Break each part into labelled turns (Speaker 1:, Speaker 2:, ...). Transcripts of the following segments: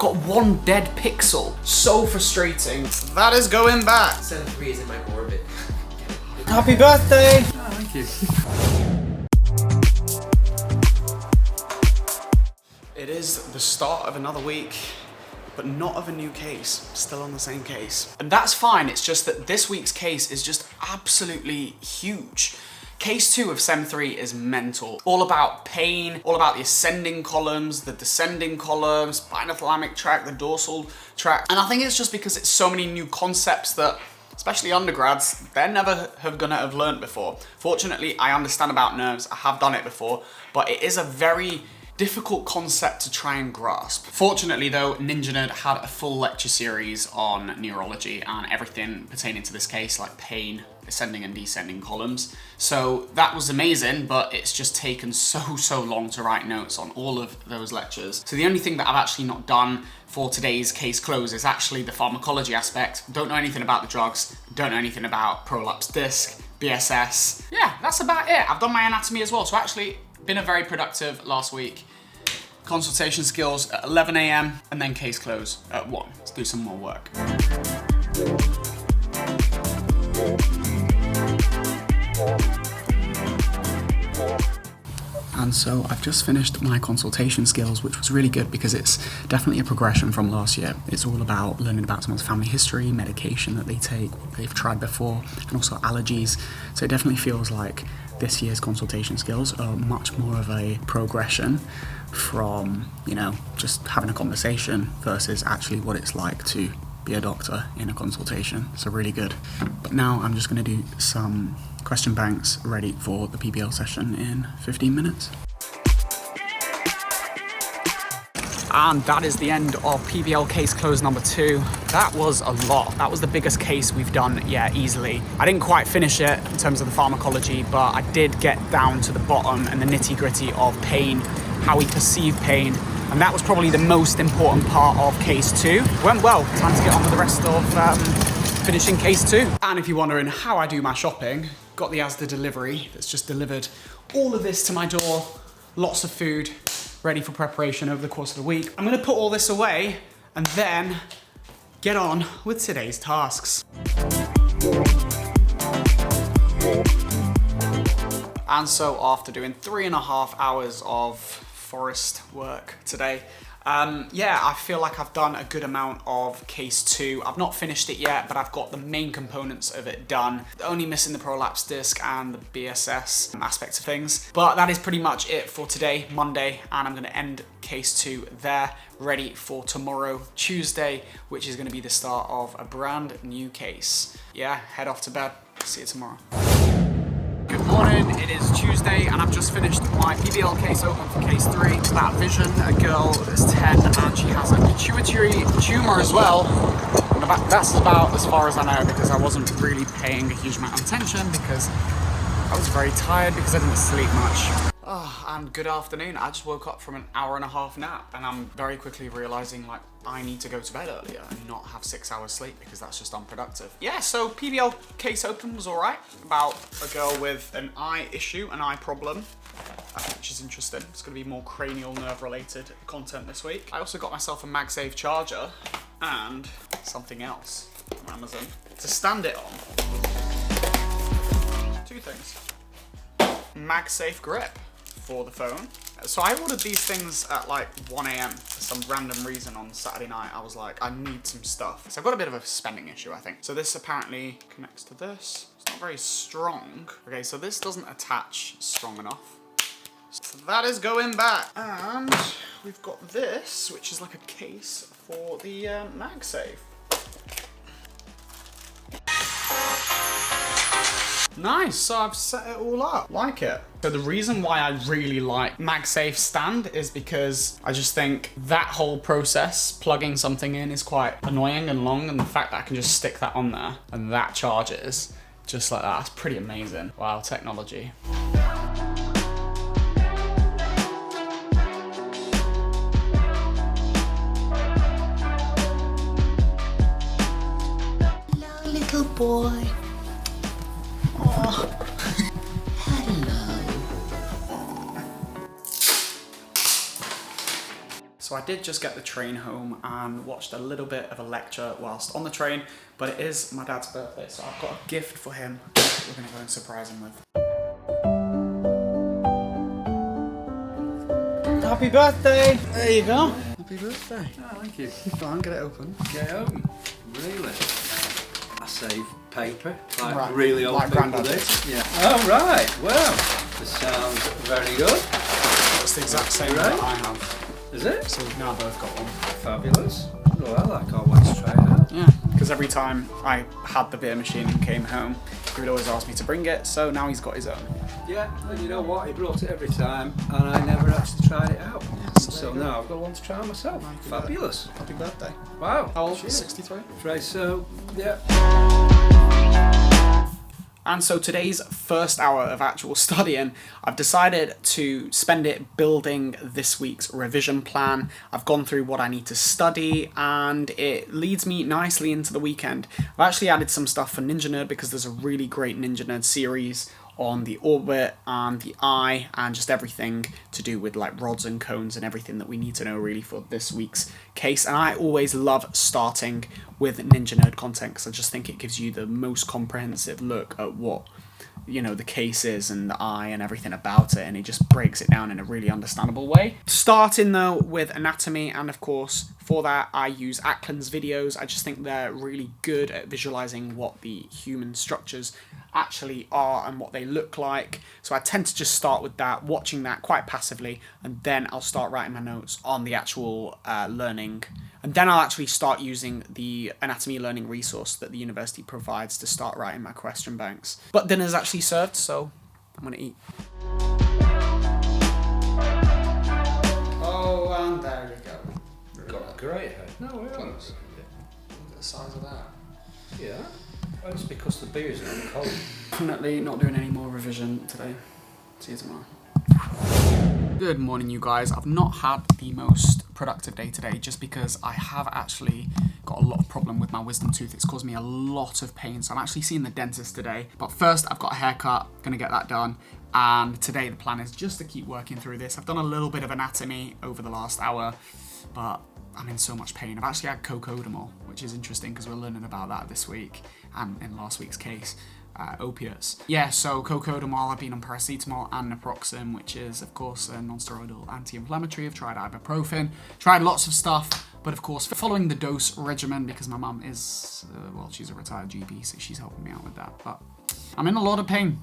Speaker 1: got one dead pixel. So frustrating. That is going back.
Speaker 2: Sem.3 is in my orbit.
Speaker 1: Happy birthday!
Speaker 2: Oh, thank you.
Speaker 1: It is the start of another week, but not of a new case. Still on the same case. And that's fine, it's just that this week's case is just absolutely huge. Case 2 of Sem.3 is mental. All about pain, all about the ascending columns, the descending columns, spinothalamic tract, the dorsal tract. And I think it's just because it's so many new concepts that, especially undergrads, they're never gonna have learned before. Fortunately, I understand about nerves, I have done it before, but it is a very difficult concept to try and grasp. Fortunately though, Ninja Nerd had a full lecture series on neurology and everything pertaining to this case, like pain, ascending and descending columns. So that was amazing, but it's just taken so long to write notes on all of those lectures. So the only thing that I've actually not done for today's case close is actually the pharmacology aspect. Don't know anything about the drugs, don't know anything about prolapse disc, BSS. Yeah, that's about it. I've done my anatomy as well, so actually been a very productive last week. Consultation skills at 11 AM and then case close at 1. Let's do some more work. And so I've just finished my consultation skills, which was really good because it's definitely a progression from last year. It's all about learning about someone's family history, medication that they take, what they've tried before, and also allergies. So it definitely feels like this year's consultation skills are much more of a progression from, you know, just having a conversation versus actually what it's like to be a doctor in a consultation. So really good. But now I'm just going to do some question banks ready for the PBL session in 15 minutes. And that is the end of PBL case close number 2. That was a lot. That was the biggest case we've done, yeah, easily. I didn't quite finish it in terms of the pharmacology, but I did get down to the bottom and the nitty gritty of pain, how we perceive pain, and that was probably the most important part of case 2. Went well. Time to get on with the rest of finishing case 2. And if you're wondering how I do my shopping, got the Asda delivery that's just delivered all of this to my door. Lots of food ready for preparation over the course of the week. I'm gonna put all this away and then get on with today's tasks. And so after doing 3.5 hours of forest work today, yeah, I feel like I've done a good amount of case 2. I've not finished it yet, but I've got the main components of it done. Only missing the prolapse disc and the BSS aspects of things. But that is pretty much it for today, Monday, and I'm gonna end case 2 there, ready for tomorrow, Tuesday, which is gonna be the start of a brand new case. Yeah, head off to bed. See you tomorrow. Good morning, it is Tuesday and I've just finished my PBL case open for case 3. It's about vision, a girl that's 10 and she has a pituitary tumour as well. And that's about as far as I know because I wasn't really paying a huge amount of attention because I was very tired because I didn't sleep much. Oh, and good afternoon. I just woke up from an 1.5-hour nap and I'm very quickly realising like I need to go to bed earlier and not have 6 hours sleep because that's just unproductive. Yeah, so PBL case open was alright. About a girl with an eye issue, an eye problem, which is interesting. It's going to be more cranial nerve related content this week. I also got myself a MagSafe charger and something else from Amazon to stand it on. 2 things. MagSafe grip for the phone. So I ordered these things at like 1 AM for some random reason on Saturday night. I was like, I need some stuff. So I've got a bit of a spending issue, I think. So this apparently connects to this. It's not very strong. Okay, so this doesn't attach strong enough. So that is going back. And we've got this, which is like a case for the MagSafe. Nice, so I've set it all up. Like it. So the reason why I really like MagSafe stand is because I just think that whole process, plugging something in, is quite annoying and long, and the fact that I can just stick that on there and that charges just like that, it's pretty amazing. Wow, technology.
Speaker 3: Hello, little boy. Oh.
Speaker 1: So So I did just get the train home and watched a little bit of a lecture whilst on the train, but it is my dad's birthday, so I've got a gift for him that we're gonna go and surprise him with. Happy birthday! There you go. Happy birthday.
Speaker 2: Oh, thank you.
Speaker 1: Go on, get it open.
Speaker 2: Get it open. Really? I save paper. Like
Speaker 1: Right.
Speaker 2: really old
Speaker 1: Like
Speaker 2: people
Speaker 1: Grandad
Speaker 2: do.
Speaker 1: did.
Speaker 2: Yeah. Oh, right. Well, this sounds very good.
Speaker 1: It's the exact same
Speaker 2: Right.
Speaker 1: that I have.
Speaker 2: Is it?
Speaker 1: So we've now both got one.
Speaker 2: Fabulous. Well, I can't wait to try it out.
Speaker 1: Yeah, because every time I had the beer machine and came home, he would always ask me to bring it, so now he's got his own.
Speaker 2: Yeah, and you know what? He brought it every time, and I never actually tried it out.
Speaker 1: Yes,
Speaker 2: So now I've got one to try myself. Fabulous.
Speaker 1: Happy birthday.
Speaker 2: Wow.
Speaker 1: How old?
Speaker 2: Cheers.
Speaker 1: 63?
Speaker 2: Right, so, yeah.
Speaker 1: And so today's first hour of actual studying, I've decided to spend it building this week's revision plan. I've gone through what I need to study, and it leads me nicely into the weekend. I've actually added some stuff for Ninja Nerd because there's a really great Ninja Nerd series on the orbit and the eye and just everything to do with like rods and cones and everything that we need to know really for this week's case. And I always love starting with Ninja Nerd content because I just think it gives you the most comprehensive look at what, you know, the case is and the eye and everything about it, and it just breaks it down in a really understandable way. Starting though with anatomy, and of course for that I use Ackland's videos. I just think they're really good at visualizing what the human structures actually are and what they look like. So I tend to just start with that, watching that quite passively, and then I'll start writing my notes on the actual learning. And then I'll actually start using the anatomy learning resource that the university provides to start writing my question banks. But dinner's actually served, so I'm gonna eat. Oh, and there you go.
Speaker 2: Got a great head. No, we haven't.
Speaker 1: Look at the size of that.
Speaker 2: Yeah. Well, it's because the beer's not cold.
Speaker 1: Definitely not doing any more revision today. See you tomorrow. Good morning, you guys. I've not had the most productive day today just because I have actually got a lot of problem with my wisdom tooth. It's caused me a lot of pain, so I'm actually seeing the dentist today. But first, I've got a haircut, gonna get that done. And today the plan is just to keep working through this. I've done a little bit of anatomy over the last hour, but I'm in so much pain. I've actually had cocodamol, which is interesting because we're learning about that this week and in last week's case. Opiates. Yeah, so cocodamol, I've been on paracetamol and naproxen, which is, of course, a non-steroidal anti-inflammatory. I've tried ibuprofen, tried lots of stuff, but of course, following the dose regimen, because my mum is, well, she's a retired GP, so she's helping me out with that, but I'm in a lot of pain.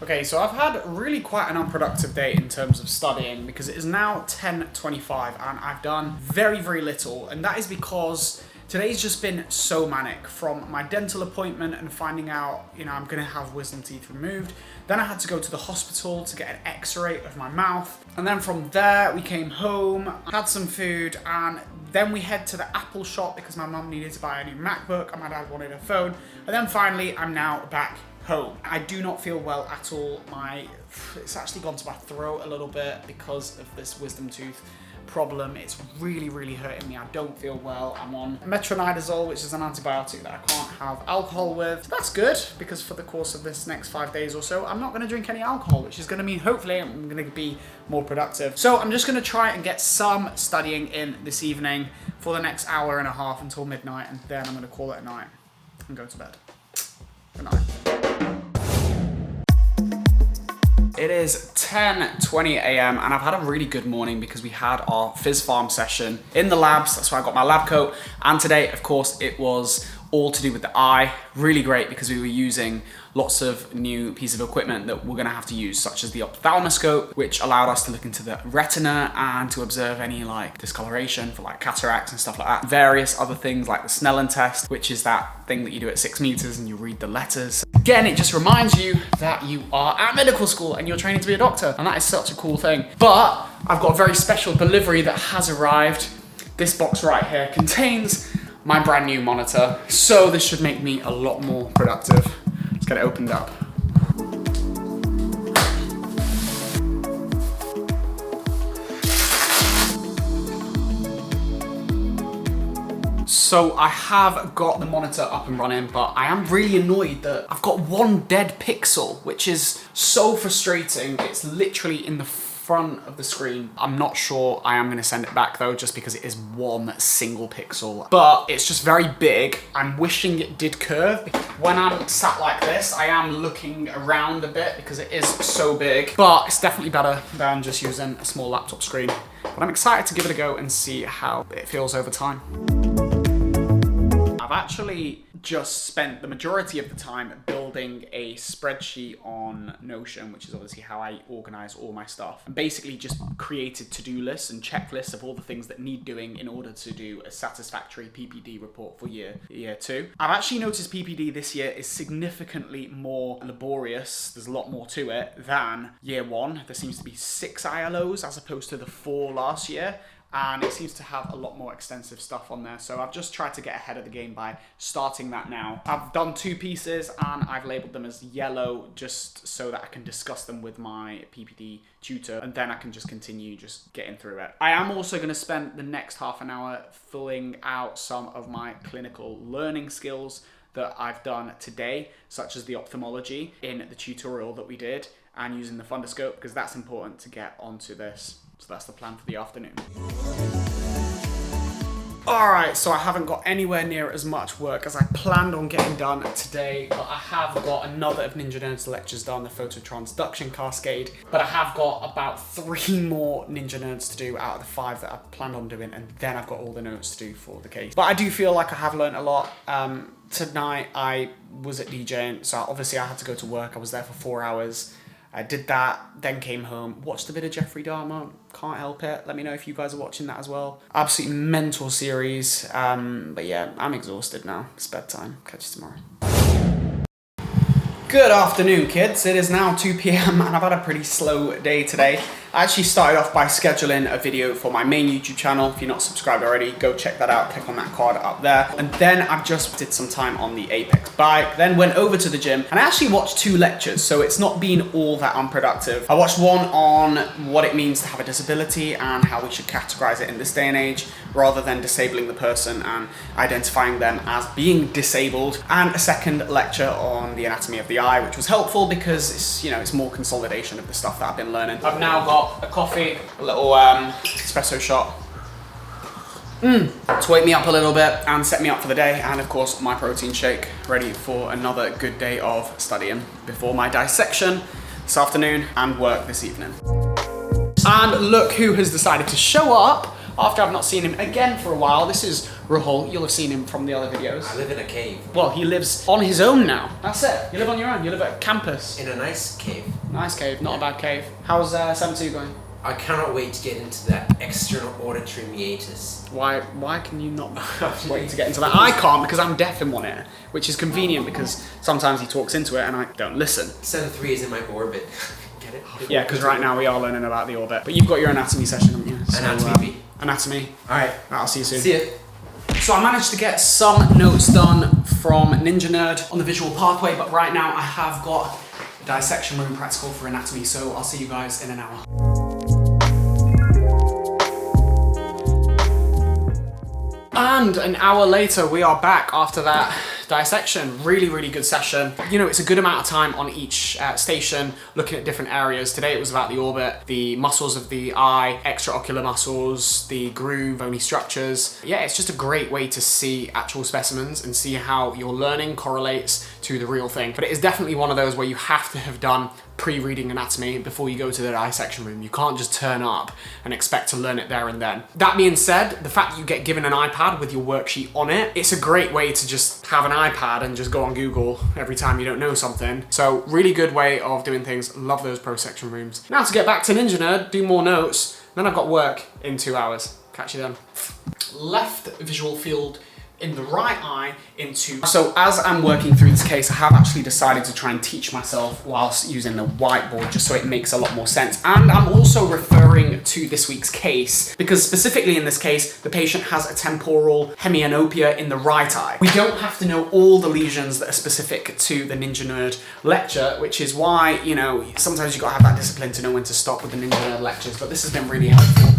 Speaker 1: Okay, so I've had really quite an unproductive day in terms of studying because it is now 10:25 and I've done very, very little. And that is because today's just been so manic, from my dental appointment and finding out, you know, I'm gonna have wisdom teeth removed. Then I had to go to the hospital to get an x-ray of my mouth. And then from there, we came home, had some food, and then we head to the Apple shop because my mum needed to buy a new MacBook and my dad wanted a phone. And then finally, I'm now back home. I do not feel well at all. It's actually gone to my throat a little bit because of this wisdom tooth problem. It's really, really hurting me. I don't feel well. I'm on metronidazole, which is an antibiotic that I can't have alcohol with. So that's good because for the course of this next 5 days or so, I'm not going to drink any alcohol, which is going to mean hopefully I'm going to be more productive. So I'm just going to try and get some studying in this evening for the next hour and a half until midnight, and then I'm going to call it a night and go to bed. Good night. It is 10:20 a.m. and I've had a really good morning because we had our Fizz Farm session in the labs. That's why I got my lab coat. And today, of course, it was all to do with the eye. Really great because we were using lots of new pieces of equipment that we're gonna have to use, such as the ophthalmoscope, which allowed us to look into the retina and to observe any like discoloration for like cataracts and stuff like that. Various other things like the Snellen test, which is that thing that you do at 6 meters and you read the letters. Again, it just reminds you that you are at medical school and you're training to be a doctor, and that is such a cool thing. But I've got a very special delivery that has arrived. This box right here contains my brand new monitor, so this should make me a lot more productive. Let's get it opened up. So I have got the monitor up and running, but I am really annoyed that I've got one dead pixel, which is so frustrating. It's literally in the front of the screen. I'm not sure I am going to send it back though, just because it is one single pixel, but it's just very big. I'm wishing it did curve. When I'm sat like this, I am looking around a bit because it is so big, but it's definitely better than just using a small laptop screen. But I'm excited to give it a go and see how it feels over time. I've actually just spent the majority of the time building a spreadsheet on Notion, which is obviously how I organize all my stuff. And basically just created to-do lists and checklists of all the things that need doing in order to do a satisfactory PPD report for year 2. I've actually noticed PPD this year is significantly more laborious. There's a lot more to it than year 1. There seems to be 6 ILOs as opposed to the 4 last year. And it seems to have a lot more extensive stuff on there. So I've just tried to get ahead of the game by starting that now. I've done 2 pieces and I've labeled them as yellow just so that I can discuss them with my PPD tutor, and then I can just continue just getting through it. I am also going to spend the next half an hour filling out some of my clinical learning skills that I've done today, such as the ophthalmology in the tutorial that we did, and using the fundoscope, because that's important to get onto this. So that's the plan for the afternoon. Alright, so I haven't got anywhere near as much work as I planned on getting done today, but I have got another of Ninja Nerd's lectures done, the phototransduction cascade, but I have got about 3 more Ninja Nerds to do out of the 5 that I planned on doing, and then I've got all the notes to do for the case. But I do feel like I have learned a lot. Tonight I was at DJing, so obviously I had to go to work. I was there for 4 hours. I did that, then came home, watched a bit of Jeffrey Dahmer, can't help it. Let me know if you guys are watching that as well. Absolutely mental series, but yeah, I'm exhausted now. It's bedtime. Catch you tomorrow. Good afternoon, kids. It is now 2 p.m. and I've had a pretty slow day today. I actually started off by scheduling a video for my main YouTube channel. If you're not subscribed already, go check that out. Click on that card up there. And then I've just did some time on the Apex bike, then went over to the gym and I actually watched 2 lectures, so it's not been all that unproductive. I watched one on what it means to have a disability and how we should categorize it in this day and age, rather than disabling the person and identifying them as being disabled, and a second lecture on the anatomy of the eye, which was helpful because it's, you know, it's more consolidation of the stuff that I've been learning. I've now got a coffee, a little espresso shot to wake me up a little bit and set me up for the day, and of course my protein shake, ready for another good day of studying before my dissection this afternoon and work this evening. And look who has decided to show up after I've not seen him again for a while. This is Rahul. You'll have seen him from the other videos.
Speaker 4: I live in a cave.
Speaker 1: Well, he lives on his own now. That's it. You live on your own. You live at campus.
Speaker 4: In a nice cave.
Speaker 1: Nice cave, not a bad cave. How's 7-2 going?
Speaker 4: I cannot wait to get into that external auditory meatus.
Speaker 1: Why can you not wait to get into that? I can't because I'm deaf in one ear, which is convenient because sometimes he talks into it and I don't listen.
Speaker 4: 7-3 is in my orbit. Get it?
Speaker 1: Yeah, because right now we are learning about the orbit. But you've got your anatomy session, haven't you? So,
Speaker 4: Anatomy.
Speaker 1: Anatomy.
Speaker 4: Alright.
Speaker 1: I'll see you soon.
Speaker 4: See ya.
Speaker 1: So I managed to get some notes done from Ninja Nerd on the visual pathway, but right now I have got a dissection room practical for anatomy, so I'll see you guys in an hour. And an hour later, we are back after that dissection. Really, really good session. You know, it's a good amount of time on each station, looking at different areas. Today it was about the orbit, the muscles of the eye, extraocular muscles, the groove, bony structures. Yeah, it's just a great way to see actual specimens and see how your learning correlates to the real thing. But it is definitely one of those where you have to have done pre-reading anatomy before you go to the dissection room. You can't just turn up and expect to learn it there and then. That being said, the fact that you get given an iPad with your worksheet on it, it's a great way to just have an iPad and just go on Google every time you don't know something. So really good way of doing things. Love those pro section rooms. Now to get back to Ninja Nerd, do more notes, then I've got work in 2 hours. Catch you then. Left visual field in the right eye into... So as I'm working through this case, I have actually decided to try and teach myself whilst using the whiteboard, just so it makes a lot more sense. And I'm also referring to this week's case, because specifically in this case, the patient has a temporal hemianopia in the right eye. We don't have to know all the lesions that are specific to the Ninja Nerd lecture, which is why, you know, sometimes you gotta have that discipline to know when to stop with the Ninja Nerd lectures, but this has been really helpful.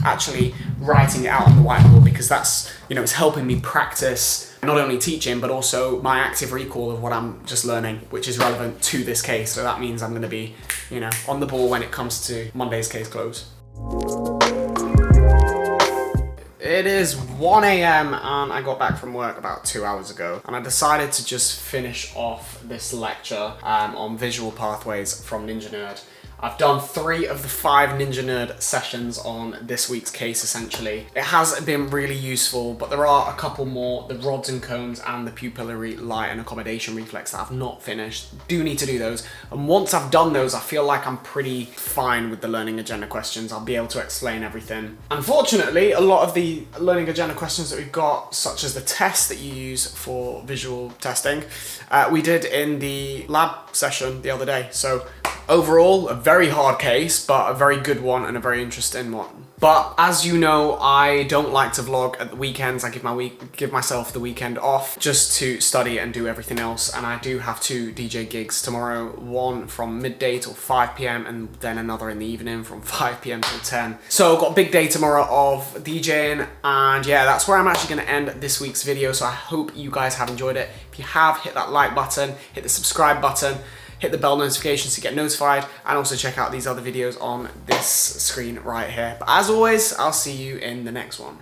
Speaker 1: actually writing it out on the whiteboard, because that's, you know, it's helping me practice not only teaching, but also my active recall of what I'm just learning, which is relevant to this case. So that means I'm going to be, you know, on the ball when it comes to Monday's case close. It is 1 a.m. and I got back from work about 2 hours ago, and I decided to just finish off this lecture on visual pathways from Ninja Nerd. I've done 3 of the 5 Ninja Nerd sessions on this week's case, essentially. It has been really useful, but there are a couple more, the rods and cones and the pupillary light and accommodation reflex, that I've not finished. Do need to do those. And once I've done those, I feel like I'm pretty fine with the learning agenda questions. I'll be able to explain everything. Unfortunately, a lot of the learning agenda questions that we've got, such as the test that you use for visual testing, we did in the lab session the other day. So overall, a very hard case, but a very good one and a very interesting one. But as you know, I don't like to vlog at the weekends. I give myself the weekend off just to study and do everything else. And I do have 2 DJ gigs tomorrow, one from midday till 5 p.m. and then another in the evening from 5 p.m. till 10. So I've got a big day tomorrow of DJing, and yeah, that's where I'm actually going to end this week's video. So I hope you guys have enjoyed it. If you have, hit that like button, hit the subscribe button, hit the bell notifications to get notified, and also check out these other videos on this screen right here. But as always, I'll see you in the next one.